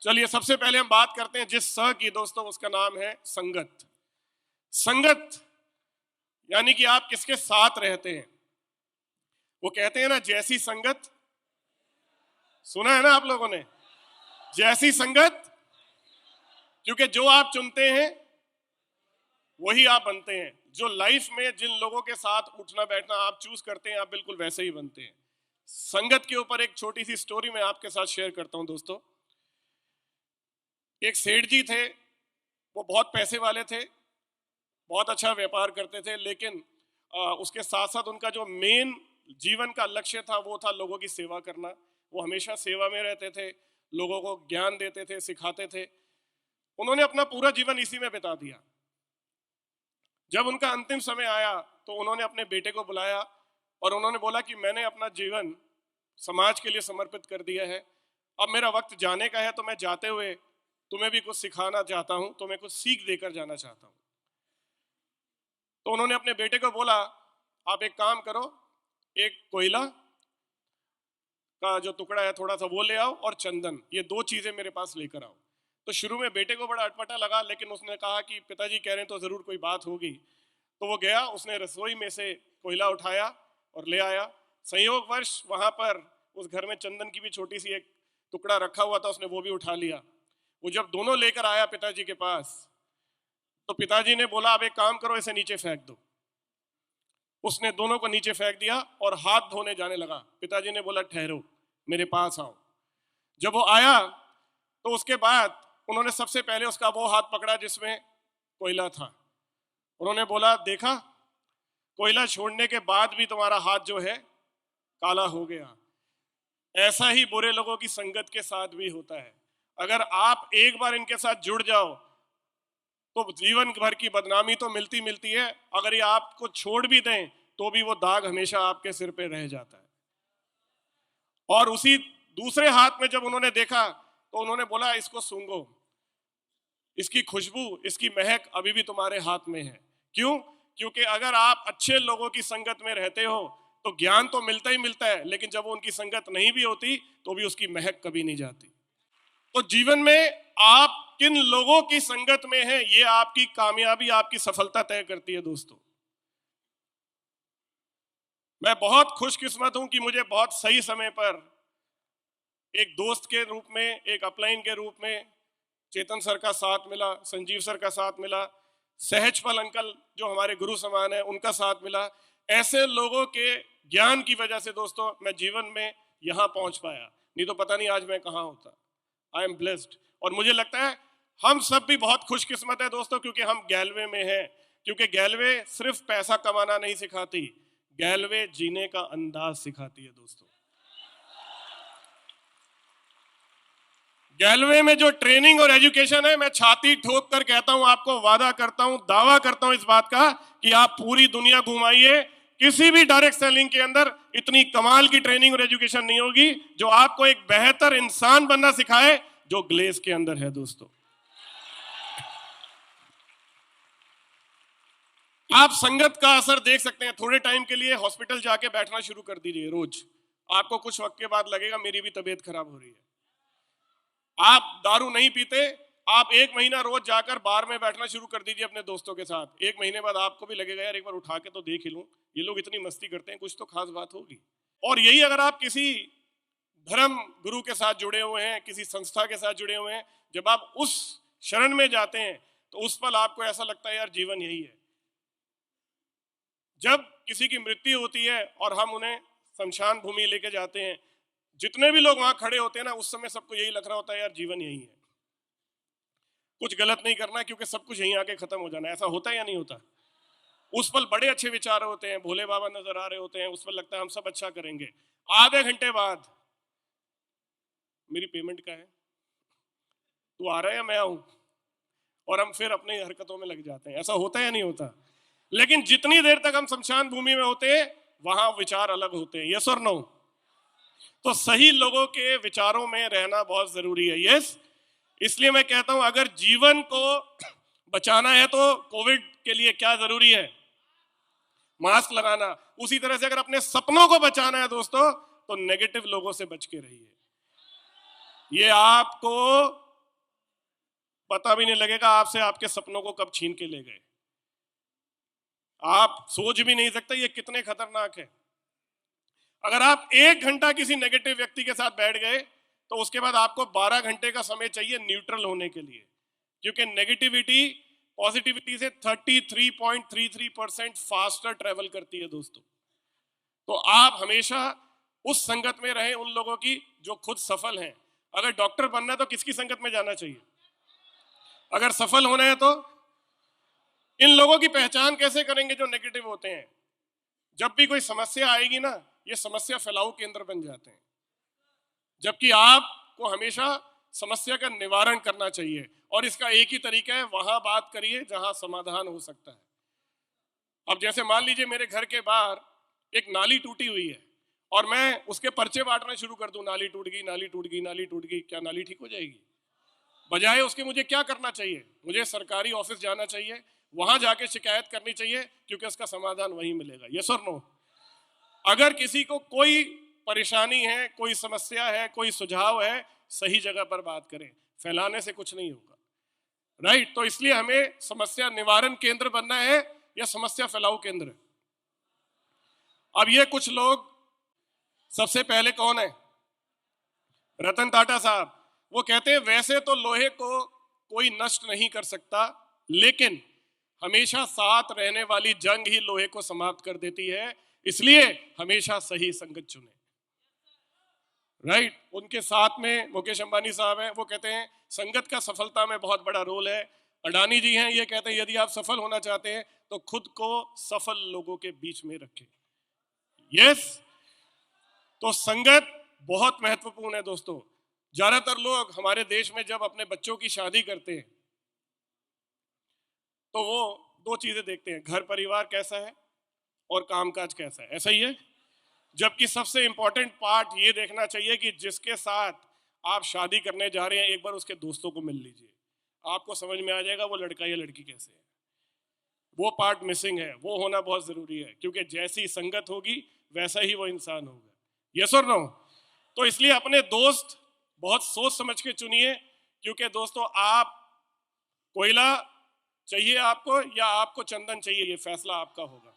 चलिए सबसे पहले हम बात करते हैं जिस स की दोस्तों, उसका नाम है संगत। संगत यानी कि आप किसके साथ रहते हैं। वो कहते हैं ना, जैसी संगत, सुना है ना आप लोगों ने, जैसी संगत, क्योंकि जो आप चुनते हैं वही आप बनते हैं। जो लाइफ में जिन लोगों के साथ उठना बैठना आप चूज करते हैं, आप बिल्कुल वैसे ही बनते हैं। संगत के ऊपर एक छोटी सी स्टोरी मैं आपके साथ शेयर करता हूं दोस्तों। एक सेठ जी थे, वो बहुत पैसे वाले थे, बहुत अच्छा व्यापार करते थे, लेकिन उसके साथ साथ उनका जो मेन जीवन का लक्ष्य था वो था लोगों की सेवा करना। वो हमेशा सेवा में रहते थे, लोगों को ज्ञान देते थे, सिखाते थे। उन्होंने अपना पूरा जीवन इसी में बिता दिया। जब उनका अंतिम समय आया तो उन्होंने अपने बेटे को बुलाया और उन्होंने बोला कि मैंने अपना जीवन समाज के लिए समर्पित कर दिया है, अब मेरा वक्त जाने का है, तो मैं जाते हुए तुम्हें भी कुछ सिखाना चाहता हूं, तुम्हें कुछ सीख देकर जाना चाहता हूं। तो उन्होंने अपने बेटे को बोला, आप एक काम करो, एक कोयला का जो टुकड़ा है थोड़ा सा वो ले आओ और चंदन, ये दो चीजें मेरे पास लेकर आओ। तो शुरू में बेटे को बड़ा अटपटा लगा, लेकिन उसने कहा कि पिताजी कह रहे हैं तो जरूर कोई बात होगी। तो वो गया, उसने रसोई में से कोयला उठाया और ले आया। संयोगवश वहां पर उस घर में चंदन की भी छोटी सी एक टुकड़ा रखा हुआ था, उसने वो भी उठा लिया। वो जब दोनों लेकर आया पिताजी के पास, तो पिताजी ने बोला, अब एक काम करो, इसे नीचे फेंक दो। उसने दोनों को नीचे फेंक दिया और हाथ धोने जाने लगा। पिताजी ने बोला, ठहरो, मेरे पास आओ। जब वो आया तो उसके बाद उन्होंने सबसे पहले उसका वो हाथ पकड़ा जिसमें कोयला था। उन्होंने बोला, देखा, कोयला छोड़ने के बाद भी तुम्हारा हाथ जो है काला हो गया। ऐसा ही बुरे लोगों की संगत के साथ भी होता है। अगर आप एक बार इनके साथ जुड़ जाओ तो जीवन भर की बदनामी तो मिलती मिलती है, अगर ये आपको छोड़ भी दें तो भी वो दाग हमेशा आपके सिर पे रह जाता है। और उसी दूसरे हाथ में जब उन्होंने देखा तो उन्होंने बोला, इसको सूंघो, इसकी खुशबू, इसकी महक अभी भी तुम्हारे हाथ में है। क्यों? क्योंकि अगर आप अच्छे लोगों की संगत में रहते हो तो ज्ञान तो मिलता ही मिलता है, लेकिन जब वो उनकी संगत नहीं भी होती तो भी उसकी महक कभी नहीं जाती। तो जीवन में आप किन लोगों की संगत में हैं, ये आपकी कामयाबी, आपकी सफलता तय करती है दोस्तों। मैं बहुत खुशकिस्मत हूं कि मुझे बहुत सही समय पर एक दोस्त के रूप में, एक अपलाइन के रूप में चेतन सर का साथ मिला, संजीव सर का साथ मिला, सहजपल अंकल जो हमारे गुरु समान है उनका साथ मिला। ऐसे लोगों के ज्ञान की वजह से दोस्तों मैं जीवन में यहां पहुंच पाया, नहीं तो पता नहीं आज मैं कहां होता। I am blessed. और मुझे लगता है हम सब भी बहुत खुशकिस्मत है दोस्तों, क्योंकि हम गैलवे में हैं। क्योंकि गैलवे सिर्फ पैसा कमाना नहीं सिखाती, गैलवे जीने का अंदाज सिखाती है दोस्तों। गैलवे में जो ट्रेनिंग और एजुकेशन है, मैं छाती ठोक कर कहता हूं, आपको वादा करता हूं, दावा करता हूं इस बात का कि आप पूरी दुनिया घुमाइए, किसी भी डायरेक्ट सेलिंग के अंदर इतनी कमाल की ट्रेनिंग और एजुकेशन नहीं होगी जो आपको एक बेहतर इंसान बनना सिखाए जो ग्लेस के अंदर है दोस्तों। आप संगत का असर देख सकते हैं। थोड़े टाइम के लिए हॉस्पिटल जाके बैठना शुरू कर दीजिए रोज, आपको कुछ वक्त के बाद लगेगा मेरी भी तबीयत खराब हो रही है। आप दारू नहीं पीते, आप एक महीना रोज जाकर बार में बैठना शुरू कर दीजिए अपने दोस्तों के साथ। एक महीने बाद आपको भी लगेगा, यार एक बार उठा के तो देख ही लूं, ये लोग इतनी मस्ती करते हैं, कुछ तो खास बात होगी। और यही अगर आप किसी धर्म गुरु के साथ जुड़े हुए हैं, किसी संस्था के साथ जुड़े हुए हैं, जब आप उस शरण में जाते हैं तो उस पल आपको ऐसा लगता है यार जीवन यही है। जब किसी की मृत्यु होती है और हम उन्हें शमशान भूमि लेके जाते हैं, जितने भी लोग वहां खड़े होते हैं ना, उस समय सबको यही लग रहा होता है यार जीवन यही है, कुछ गलत नहीं करना क्योंकि सब कुछ यहीं आके खत्म हो जाना है। ऐसा होता है या नहीं होता? उस पल बड़े अच्छे विचार होते हैं, भोले बाबा नजर आ रहे होते हैं, उस पल लगता है हम सब अच्छा करेंगे। आधे घंटे बाद मेरी पेमेंट का है, तू आ रहा है या मैं आऊं, और हम फिर अपनी हरकतों में लग जाते हैं। ऐसा होता है या नहीं होता? लेकिन जितनी देर तक हम शमशान भूमि में होते हैं वहां विचार अलग होते हैं। यस और नो? तो सही लोगों के विचारों में रहना बहुत जरूरी है। यस। इसलिए मैं कहता हूं, अगर जीवन को बचाना है तो कोविड के लिए क्या जरूरी है? मास्क लगाना। उसी तरह से अगर अपने सपनों को बचाना है दोस्तों, तो नेगेटिव लोगों से बच के रहिए। ये आपको पता भी नहीं लगेगा आपसे आपके सपनों को कब छीन के ले गए। आप सोच भी नहीं सकते ये कितने खतरनाक है। अगर आप 1 घंटा किसी नेगेटिव व्यक्ति के साथ बैठ गए तो उसके बाद आपको 12 घंटे का समय चाहिए न्यूट्रल होने के लिए, क्योंकि नेगेटिविटी पॉजिटिविटी से 33.33% फास्टर ट्रेवल करती है दोस्तों। तो आप हमेशा उस संगत में रहें उन लोगों की जो खुद सफल हैं। अगर डॉक्टर बनना है तो किसकी संगत में जाना चाहिए? अगर सफल होना है तो इन लोगों की पहचान कैसे करेंगे जो नेगेटिव होते हैं? जब भी कोई समस्या आएगी ना, ये समस्या फैलाव केंद्र बन जाते हैं, जबकि आपको हमेशा समस्या का निवारण करना चाहिए। और इसका एक ही तरीका है, वहां बात करिए जहां समाधान हो सकता है। अब जैसे मान लीजिए मेरे घर के बाहर एक नाली टूटी हुई है और मैं उसके पर्चे बांटना शुरू कर दूं, नाली टूट गई, नाली टूट गई, नाली टूट गई, क्या नाली ठीक हो जाएगी? बजाय उसके मुझे क्या करना चाहिए? मुझे सरकारी ऑफिस जाना चाहिए, वहां जाके शिकायत करनी चाहिए, क्योंकि उसका समाधान वहीं मिलेगा। यस और नो? अगर किसी को कोई परेशानी है, कोई समस्या है, कोई सुझाव है, सही जगह पर बात करें, फैलाने से कुछ नहीं होगा। राइट? तो इसलिए हमें समस्या निवारण केंद्र बनना है या समस्या फैलाव केंद्र? अब ये कुछ लोग, सबसे पहले कौन है? रतन टाटा साहब। वो कहते हैं वैसे तो लोहे को कोई नष्ट नहीं कर सकता, लेकिन हमेशा साथ रहने वाली जंग ही लोहे को समाप्त कर देती है, इसलिए हमेशा सही संगत चुने। राइट? उनके साथ में मुकेश अंबानी साहब हैं, वो कहते हैं संगत का सफलता में बहुत बड़ा रोल है। अडानी जी हैं, ये कहते हैं यदि आप सफल होना चाहते हैं तो खुद को सफल लोगों के बीच में रखें। यस? तो संगत बहुत महत्वपूर्ण है दोस्तों। ज्यादातर लोग हमारे देश में जब अपने बच्चों की शादी करते हैं तो वो दो चीजें देखते हैं, घर परिवार कैसा है और कामकाज कैसा है। ऐसा ही है? जबकि सबसे इंपॉर्टेंट पार्ट ये देखना चाहिए कि जिसके साथ आप शादी करने जा रहे हैं एक बार उसके दोस्तों को मिल लीजिए, आपको समझ में आ जाएगा वो लड़का या लड़की कैसे है। वो पार्ट मिसिंग है, वो होना बहुत जरूरी है, क्योंकि जैसी संगत होगी वैसा ही वो इंसान होगा। यस और नो? तो इसलिए अपने दोस्त बहुत सोच समझ के चुनिए, क्योंकि दोस्तों आप कोयला चाहिए आपको या आपको चंदन चाहिए, ये फैसला आपका होगा।